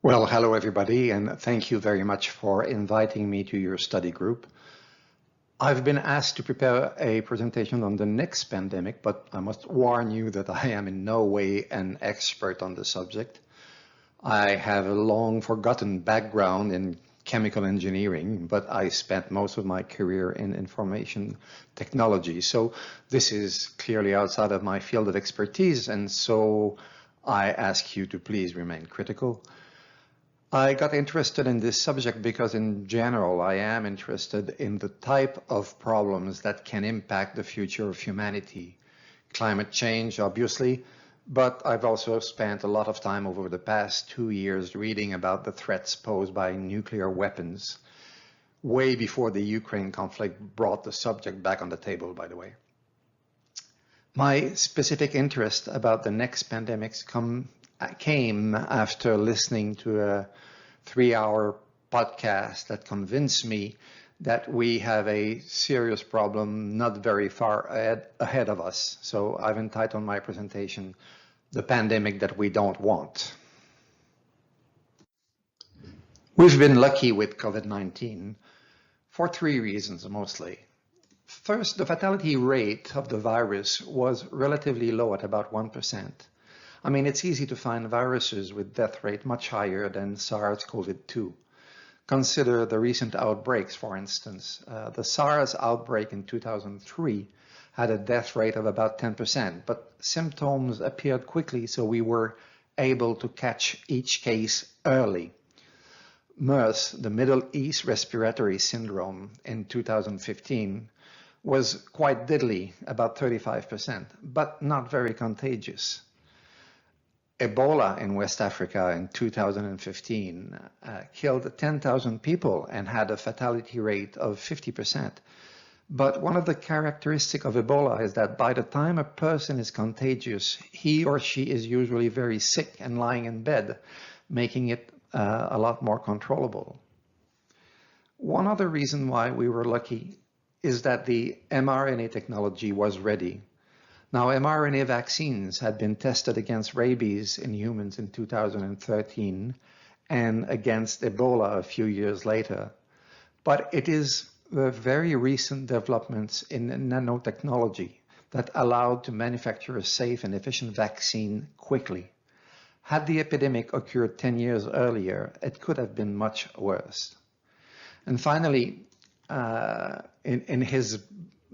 Well, hello everybody, and thank you very much for inviting me to your study group. I've been asked to prepare a presentation on the next pandemic, but I must warn you that I am in no way an expert on the subject. I have a long forgotten background in chemical engineering, but I spent most of my career in information technology. So this is clearly outside of my field of expertise, and so I ask you to please remain critical. I got interested in this subject because in general, I am interested in the type of problems that can impact the future of humanity. Climate change, obviously, but I've also spent a lot of time over the past 2 years reading about the threats posed by nuclear weapons, way before the Ukraine conflict brought the subject back on the table, by the way. My specific interest about the next pandemics came after listening to a 3-hour podcast that convinced me that we have a serious problem not very far ahead of us. So I've entitled my presentation, "The Pandemic That We Don't Want." We've been lucky with COVID-19 for 3 reasons mostly. First, the fatality rate of the virus was relatively low at about 1%. I mean, it's easy to find viruses with death rate much higher than SARS-CoV-2. Consider the recent outbreaks, for instance. The SARS outbreak in 2003 had a death rate of about 10%, but symptoms appeared quickly, so we were able to catch each case early. MERS, the Middle East Respiratory Syndrome, in 2015 was quite deadly, about 35%, but not very contagious. Ebola in West Africa in 2015 killed 10,000 people and had a fatality rate of 50%. But one of the characteristics of Ebola is that by the time a person is contagious, he or she is usually very sick and lying in bed, making it a lot more controllable. One other reason why we were lucky is that the mRNA technology was ready. Now, mRNA vaccines had been tested against rabies in humans in 2013 and against Ebola a few years later. But it is the very recent developments in nanotechnology that allowed to manufacture a safe and efficient vaccine quickly. Had the epidemic occurred 10 years earlier, it could have been much worse. And finally, in his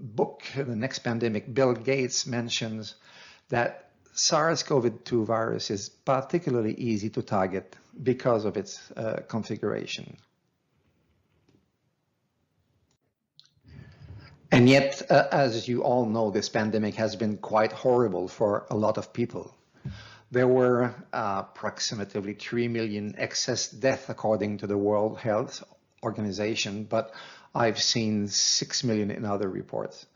book, The Next Pandemic, Bill Gates mentions that SARS-CoV-2 virus is particularly easy to target because of its configuration. And yet, as you all know, this pandemic has been quite horrible for a lot of people. There were approximately 3 million excess deaths according to the World Health Organization, but I've seen 6 million in other reports.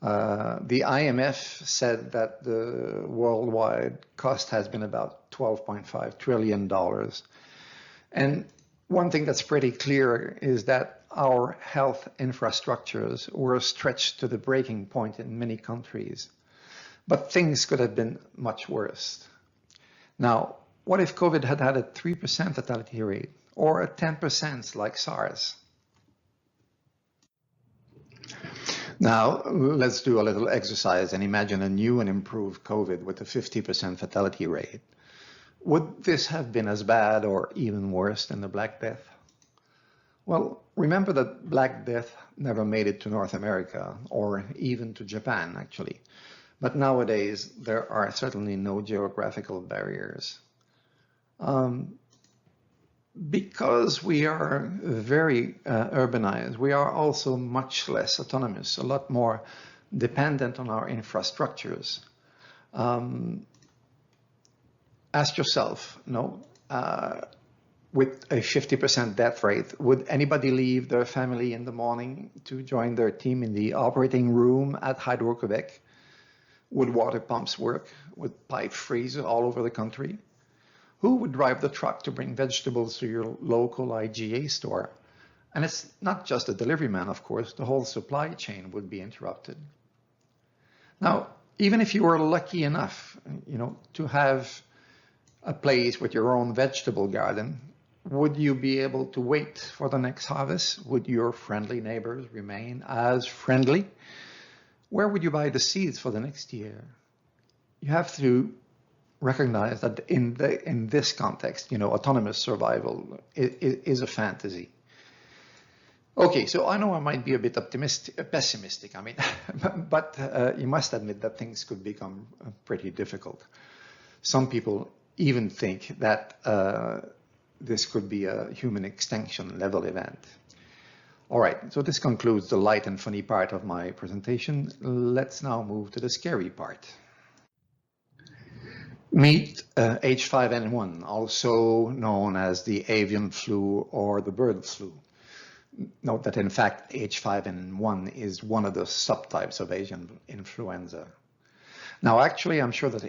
The IMF said that the worldwide cost has been about $12.5 trillion. And one thing that's pretty clear is that our health infrastructures were stretched to the breaking point in many countries. But things could have been much worse. Now, what if COVID had had a 3% fatality rate or a 10% like SARS? Now, let's do a little exercise and imagine a new and improved COVID with a 50% fatality rate. Would this have been as bad or even worse than the Black Death? Well, remember that Black Death never made it to North America or even to Japan, actually. But nowadays, there are certainly no geographical barriers. Because we are very urbanized, we are also much less autonomous, a lot more dependent on our infrastructures. Ask yourself, with a 50% death rate, would anybody leave their family in the morning to join their team in the operating room at Hydro-Quebec? Would water pumps work? Would pipe freeze all over the country? Who would drive the truck to bring vegetables to your local IGA store? And it's not just the delivery man, of course, the whole supply chain would be interrupted. Now, even if you were lucky enough, to have a place with your own vegetable garden, would you be able to wait for the next harvest? Would your friendly neighbors remain as friendly? Where would you buy the seeds for the next year? You have to recognize that in this context, autonomous survival is a fantasy. Okay, so I know I might be a bit pessimistic. I mean, but you must admit that things could become pretty difficult. Some people even think that this could be a human extinction level event. All right, so this concludes the light and funny part of my presentation. Let's now move to the scary part. Meet H5N1, also known as the avian flu or the bird flu. Note that in fact H5N1 is one of the subtypes of avian influenza. Now actually I'm sure that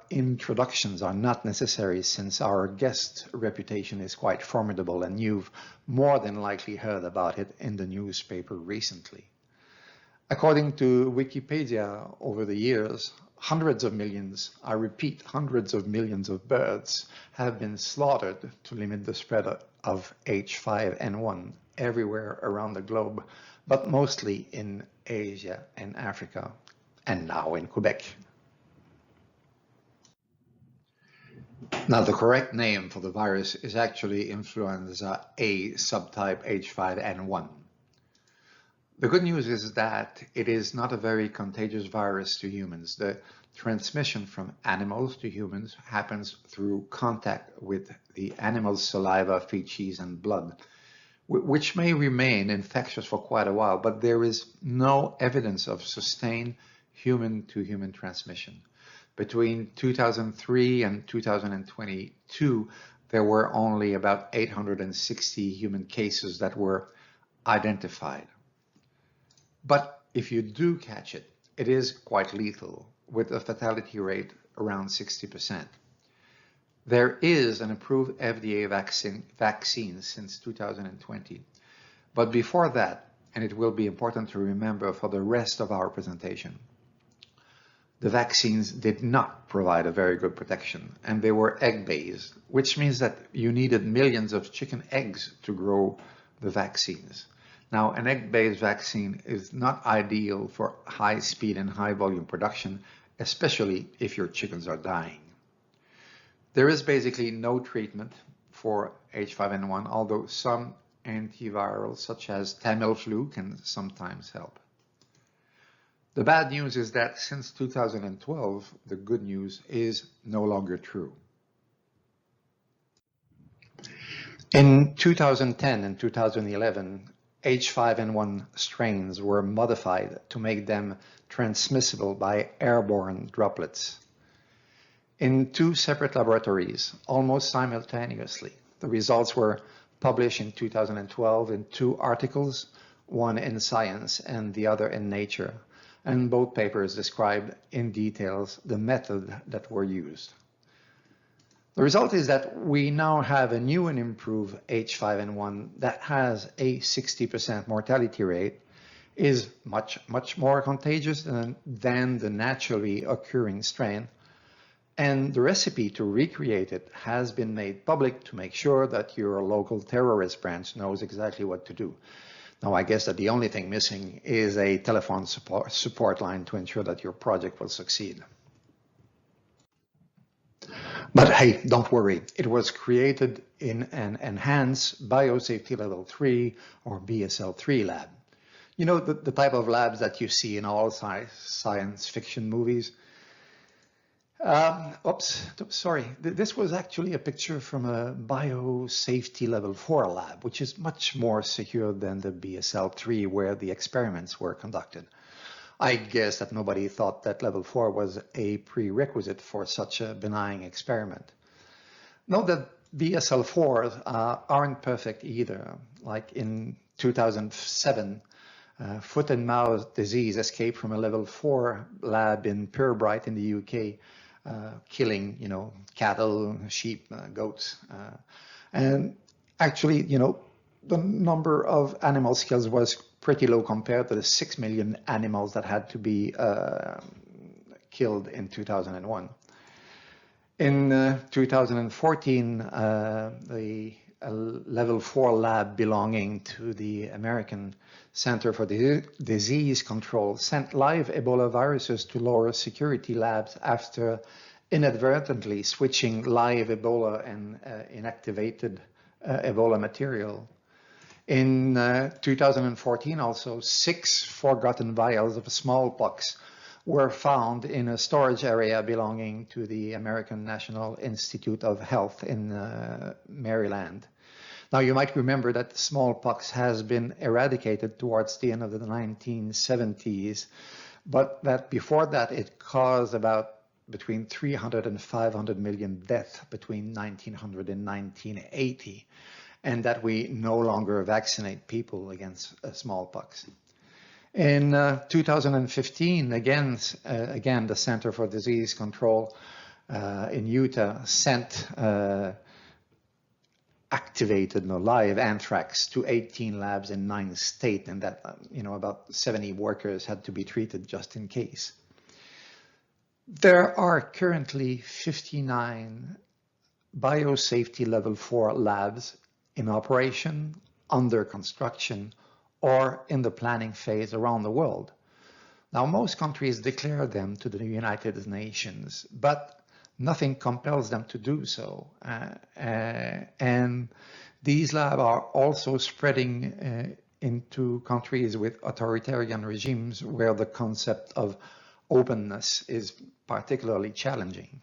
introductions are not necessary since our guest reputation is quite formidable and you've more than likely heard about it in the newspaper recently. According to Wikipedia, over the years, hundreds of millions, I repeat, hundreds of millions of birds have been slaughtered to limit the spread of H5N1 everywhere around the globe, but mostly in Asia and Africa, and now in Quebec. Now, the correct name for the virus is actually influenza A subtype H5N1. The good news is that it is not a very contagious virus to humans. The transmission from animals to humans happens through contact with the animal's saliva, feces, and blood, which may remain infectious for quite a while, but there is no evidence of sustained human-to-human transmission. Between 2003 and 2022, there were only about 860 human cases that were identified. But if you do catch it, it is quite lethal, with a fatality rate around 60%. There is an approved FDA vaccine since 2020. But before that, and it will be important to remember for the rest of our presentation, the vaccines did not provide a very good protection, and they were egg-based, which means that you needed millions of chicken eggs to grow the vaccines. Now, an egg-based vaccine is not ideal for high speed and high volume production, especially if your chickens are dying. There is basically no treatment for H5N1, although some antivirals such as Tamiflu can sometimes help. The bad news is that since 2012, the good news is no longer true. In 2010 and 2011, H5N1 strains were modified to make them transmissible by airborne droplets. In two separate laboratories, almost simultaneously, the results were published in 2012 in two articles, one in Science and the other in Nature, and both papers described in details the method that were used. The result is that we now have a new and improved H5N1 that has a 60% mortality rate, is much more contagious than the naturally occurring strain, and the recipe to recreate it has been made public to make sure that your local terrorist branch knows exactly what to do. Now, I guess that the only thing missing is a telephone support line to ensure that your project will succeed. But hey, don't worry, it was created in an enhanced Biosafety Level 3 or BSL-3 lab. You know, the type of labs that you see in all science fiction movies. Sorry. This was actually a picture from a Biosafety Level 4 lab, which is much more secure than the BSL-3 where the experiments were conducted. I guess that nobody thought that level 4 was a prerequisite for such a benign experiment. Note that BSL-4s aren't perfect either. Like in 2007, foot and mouth disease escaped from a level 4 lab in Purbright in the UK, killing, cattle, sheep, goats. And actually, the number of animals killed was pretty low compared to the 6 million animals that had to be killed in 2001. In 2014, the level 4 lab belonging to the American Center for Disease Control sent live Ebola viruses to lower security labs after inadvertently switching live Ebola and inactivated Ebola material. In 2014, also 6 forgotten vials of smallpox were found in a storage area belonging to the American National Institute of Health in Maryland. Now, you might remember that smallpox has been eradicated towards the end of the 1970s, but that before that it caused about between 300 and 500 million deaths between 1900 and 1980, and that we no longer vaccinate people against smallpox. In 2015, again, the Center for Disease Control in Utah sent activated live anthrax to 18 labs in 9 states, and that about 70 workers had to be treated just in case. There are currently 59 biosafety level 4 labs in operation, under construction, or in the planning phase around the world. Now, most countries declare them to the United Nations, but nothing compels them to do so. And these labs are also spreading into countries with authoritarian regimes where the concept of openness is particularly challenging.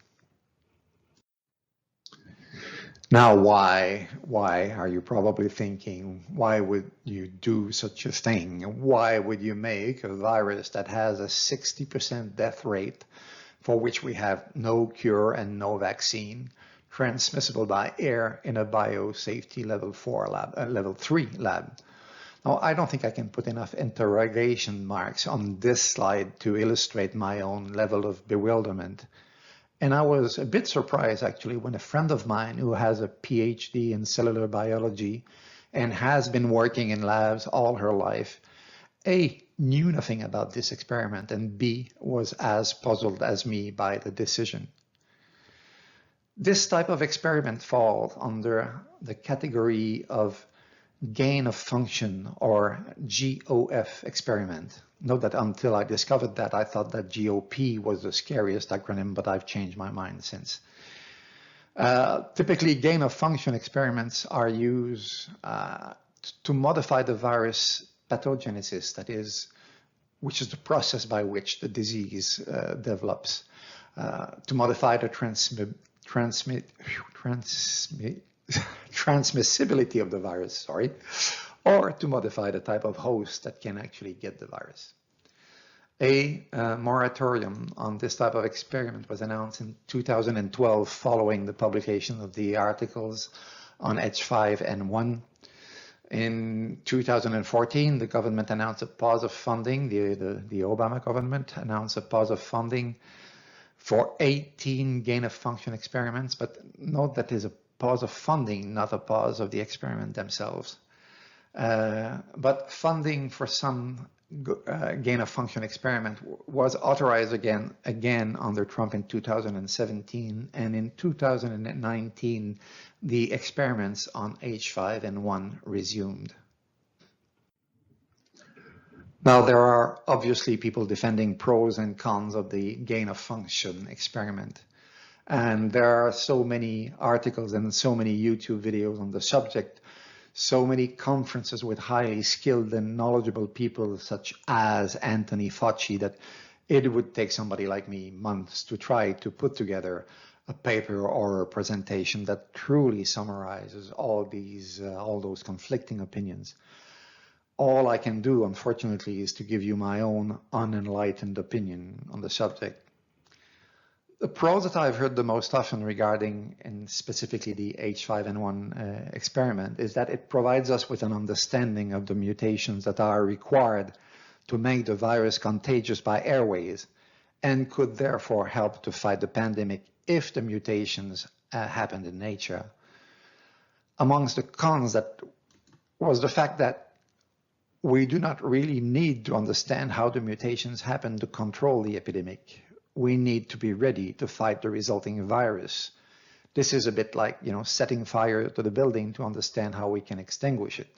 Now, why are you probably thinking, why would you do such a thing? Why would you make a virus that has a 60% death rate, for which we have no cure and no vaccine, transmissible by air in a biosafety level 4 lab, level 3 lab? Now, I don't think I can put enough interrogation marks on this slide to illustrate my own level of bewilderment. And I was a bit surprised, actually, when a friend of mine who has a PhD in cellular biology and has been working in labs all her life, A, knew nothing about this experiment, and B, was as puzzled as me by the decision. This type of experiment falls under the category of gain of function, or GOF experiment. Note that until I discovered that, I thought that GOP was the scariest acronym, but I've changed my mind since. Typically, gain of function experiments are used to modify the virus pathogenesis, that is, which is the process by which the disease develops, to modify the transmissibility of the virus, or to modify the type of host that can actually get the virus. A moratorium on this type of experiment was announced in 2012 following the publication of the articles on H5N1. In 2014, the government announced a pause of funding, the Obama government announced a pause of funding for 18 gain-of-function experiments, but note that is a pause of funding, not a pause of the experiment themselves. But funding for some gain-of-function experiment was authorized again under Trump in 2017, and in 2019, the experiments on H5N1 resumed. Now, there are obviously people defending pros and cons of the gain-of-function experiment. And there are so many articles and so many YouTube videos on the subject, so many conferences with highly skilled and knowledgeable people such as Anthony Fauci, that it would take somebody like me months to try to put together a paper or a presentation that truly summarizes all those conflicting opinions. All I can do, unfortunately, is to give you my own unenlightened opinion on the subject. The pros that I've heard the most often regarding, and specifically the H5N1 experiment, is that it provides us with an understanding of the mutations that are required to make the virus contagious by airways, and could therefore help to fight the pandemic if the mutations happened in nature. Amongst the cons that was the fact that we do not really need to understand how the mutations happen to control the epidemic. we need to be ready to fight the resulting virus. This is a bit like, setting fire to the building to understand how we can extinguish it.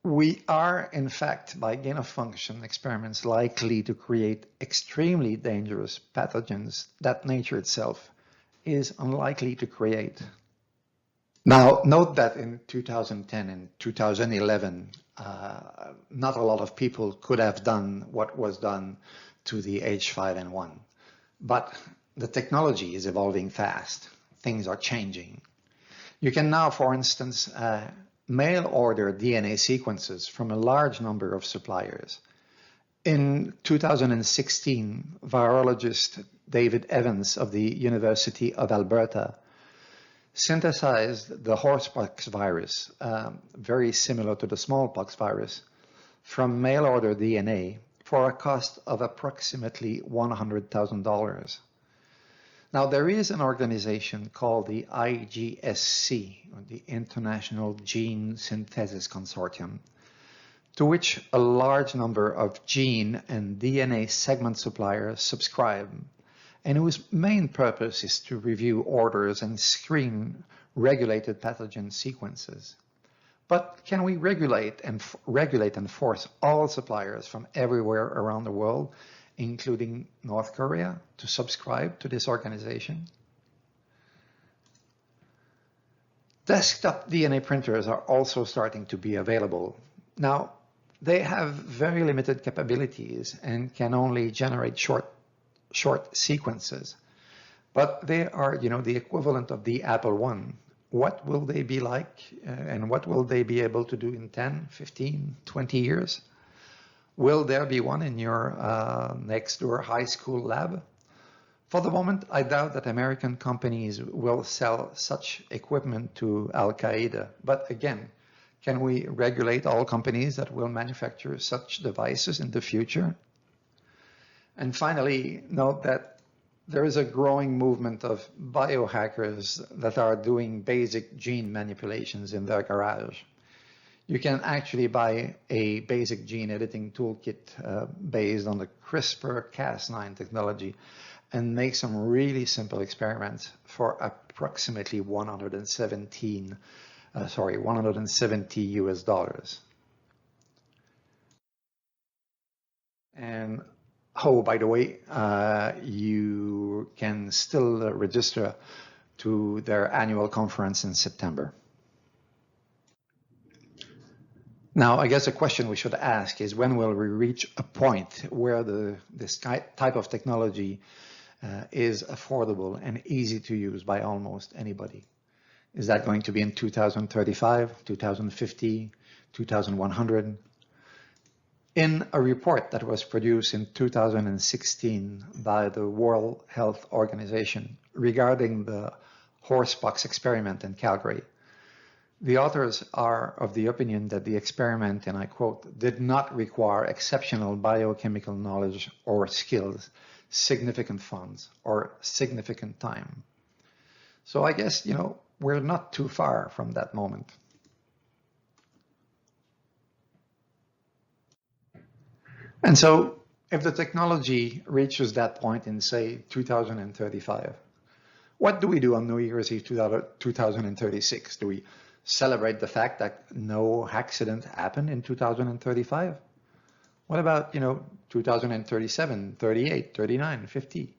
We are, in fact, by gain-of-function experiments, likely to create extremely dangerous pathogens that nature itself is unlikely to create. Now, note that in 2010 and 2011, not a lot of people could have done what was done to the H5N1. But the technology is evolving fast. Things are changing. You can now, for instance, mail order DNA sequences from a large number of suppliers. In 2016, virologist David Evans of the University of Alberta synthesized the horsepox virus, very similar to the smallpox virus, from mail order DNA for a cost of approximately $100,000. Now, there is an organization called the IGSC, or the International Gene Synthesis Consortium, to which a large number of gene and DNA segment suppliers subscribe, and whose main purpose is to review orders and screen regulated pathogen sequences. But can we regulate and force all suppliers from everywhere around the world, including North Korea, to subscribe to this organization? Desktop DNA printers are also starting to be available. Now, they have very limited capabilities and can only generate short sequences, but they are, the equivalent of the Apple I. What will they be like, and what will they be able to do in 10, 15, 20 years? Will there be one in your next door high school lab? For the moment, I doubt that American companies will sell such equipment to Al-Qaeda. But again, can we regulate all companies that will manufacture such devices in the future? And finally, note that there is a growing movement of biohackers that are doing basic gene manipulations in their garage. You can actually buy a basic gene editing toolkit based on the CRISPR-Cas9 technology and make some really simple experiments for approximately $170 US. And oh, by the way, you can still register to their annual conference in September. Now, I guess the question we should ask is, when will we reach a point where this type of technology is affordable and easy to use by almost anybody? Is that going to be in 2035, 2050, 2100? In a report that was produced in 2016 by the World Health Organization regarding the horsepox experiment in Calgary, the authors are of the opinion that the experiment, and I quote, did not require exceptional biochemical knowledge or skills, significant funds, or significant time. So I guess, we're not too far from that moment. And so if the technology reaches that point in, say, 2035, what do we do on New Year's Eve 2036? Do we celebrate the fact that no accident happened in 2035? What about, 2037, 38, 39, 50?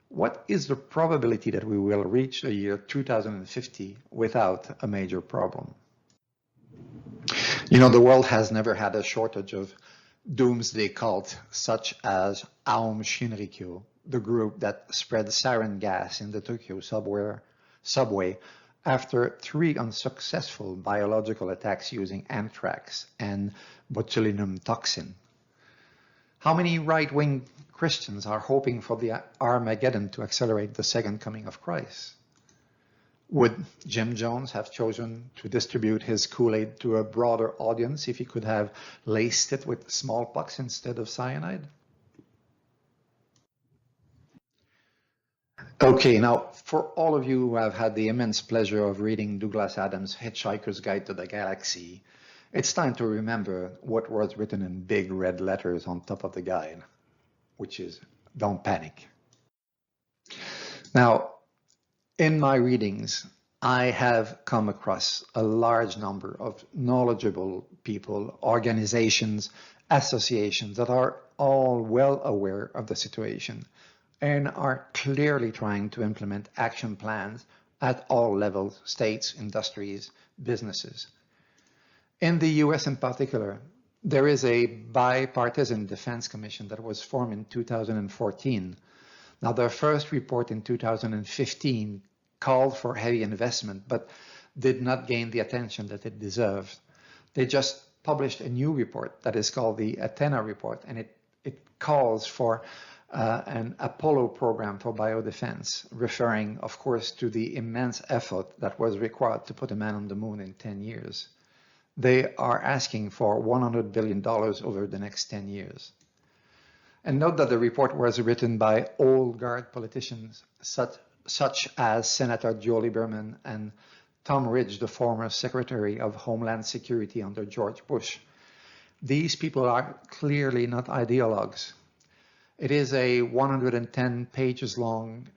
What is the probability that we will reach the year 2050 without a major problem? The world has never had a shortage of doomsday cult such as Aum Shinrikyo, the group that spread sarin gas in the Tokyo subway after 3 unsuccessful biological attacks using anthrax and botulinum toxin. How many right-wing Christians are hoping for the Armageddon to accelerate the second coming of Christ? Would Jim Jones have chosen to distribute his Kool-Aid to a broader audience if he could have laced it with smallpox instead of cyanide? Okay, now for all of you who have had the immense pleasure of reading Douglas Adams' Hitchhiker's Guide to the Galaxy, it's time to remember what was written in big red letters on top of the guide. which is don't panic. Now, in my readings, I have come across a large number of knowledgeable people, organizations, associations that are all well aware of the situation and are clearly trying to implement action plans at all levels, states, industries, businesses. In the US in particular, there is a bipartisan defense commission that was formed in 2014. Now, their first report in 2015 called for heavy investment, but did not gain the attention that it deserved. They just published a new report that is called the Athena report, and it calls for an Apollo program for biodefense, referring, of course, to the immense effort that was required to put a man on the moon in 10 years. They are asking for $100 billion over the next 10 years. And note that the report was written by old guard politicians such as Senator Joe Lieberman and Tom Ridge, the former Secretary of Homeland Security under George Bush. These people are clearly not ideologues. It is a 110 pages long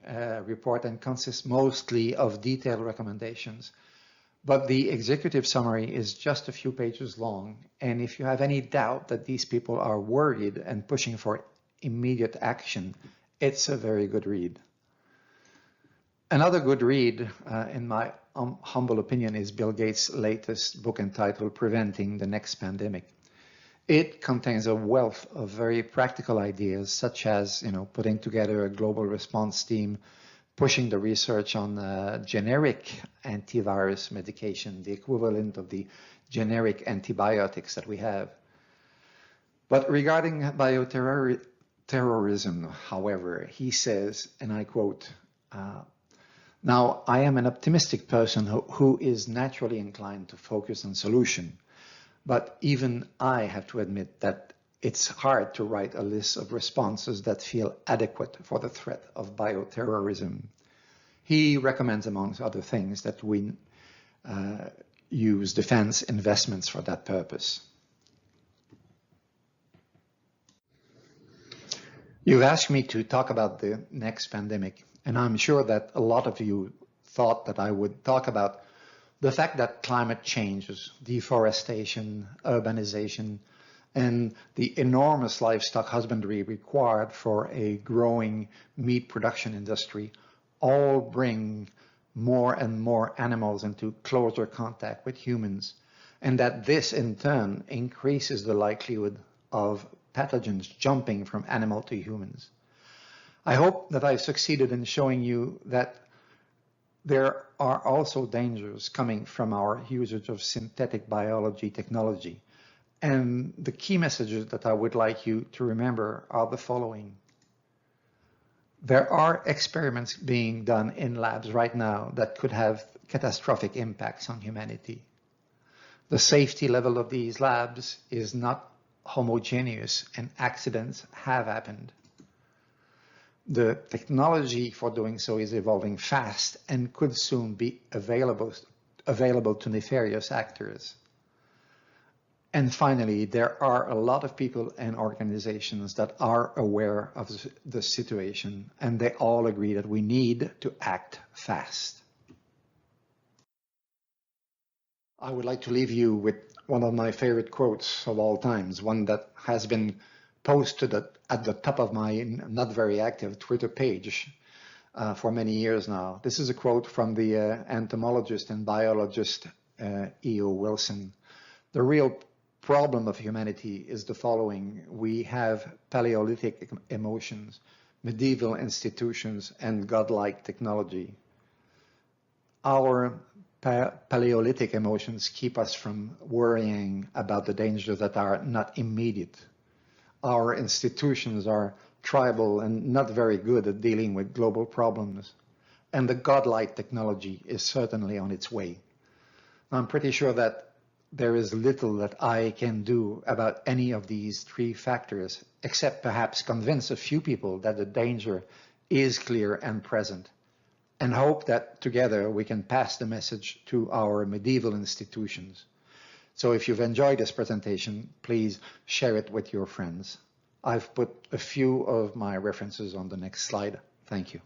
report and consists mostly of detailed recommendations. But the executive summary is just a few pages long. And if you have any doubt that these people are worried and pushing for immediate action, it's a very good read. Another good read, in my humble opinion, is Bill Gates' latest book entitled Preventing the Next Pandemic. It contains a wealth of very practical ideas, such as, putting together a global response team, pushing the research on generic antivirus medication, the equivalent of the generic antibiotics that we have. But regarding bioterrorism, however, he says, and I quote, "Now, I am an optimistic person who is naturally inclined to focus on solution. But even I have to admit that it's hard to write a list of responses that feel adequate for the threat of bioterrorism." He recommends, amongst other things, that we use defense investments for that purpose. You've asked me to talk about the next pandemic, and I'm sure that a lot of you thought that I would talk about the fact that climate changes, deforestation, urbanization, and the enormous livestock husbandry required for a growing meat production industry all bring more and more animals into closer contact with humans, and that this in turn increases the likelihood of pathogens jumping from animal to humans. I hope that I've succeeded in showing you that there are also dangers coming from our usage of synthetic biology technology. And the key messages that I would like you to remember are the following. There are experiments being done in labs right now that could have catastrophic impacts on humanity. The safety level of these labs is not homogeneous, and accidents have happened. The technology for doing so is evolving fast and could soon be available to nefarious actors. And finally, there are a lot of people and organizations that are aware of the situation, and they all agree that we need to act fast. I would like to leave you with one of my favorite quotes of all times, one that has been posted at the top of my not very active Twitter page for many years now. This is a quote from the entomologist and biologist E.O. Wilson. "The real problem of humanity is the following. We have Paleolithic emotions, medieval institutions, and godlike technology. Our Paleolithic emotions keep us from worrying about the dangers that are not immediate. Our institutions are tribal and not very good at dealing with global problems. And the godlike technology is certainly on its way." I'm pretty sure that there is little that I can do about any of these three factors, except perhaps convince a few people that the danger is clear and present, and hope that together we can pass the message to our medieval institutions. So if you've enjoyed this presentation, please share it with your friends. I've put a few of my references on the next slide. Thank you.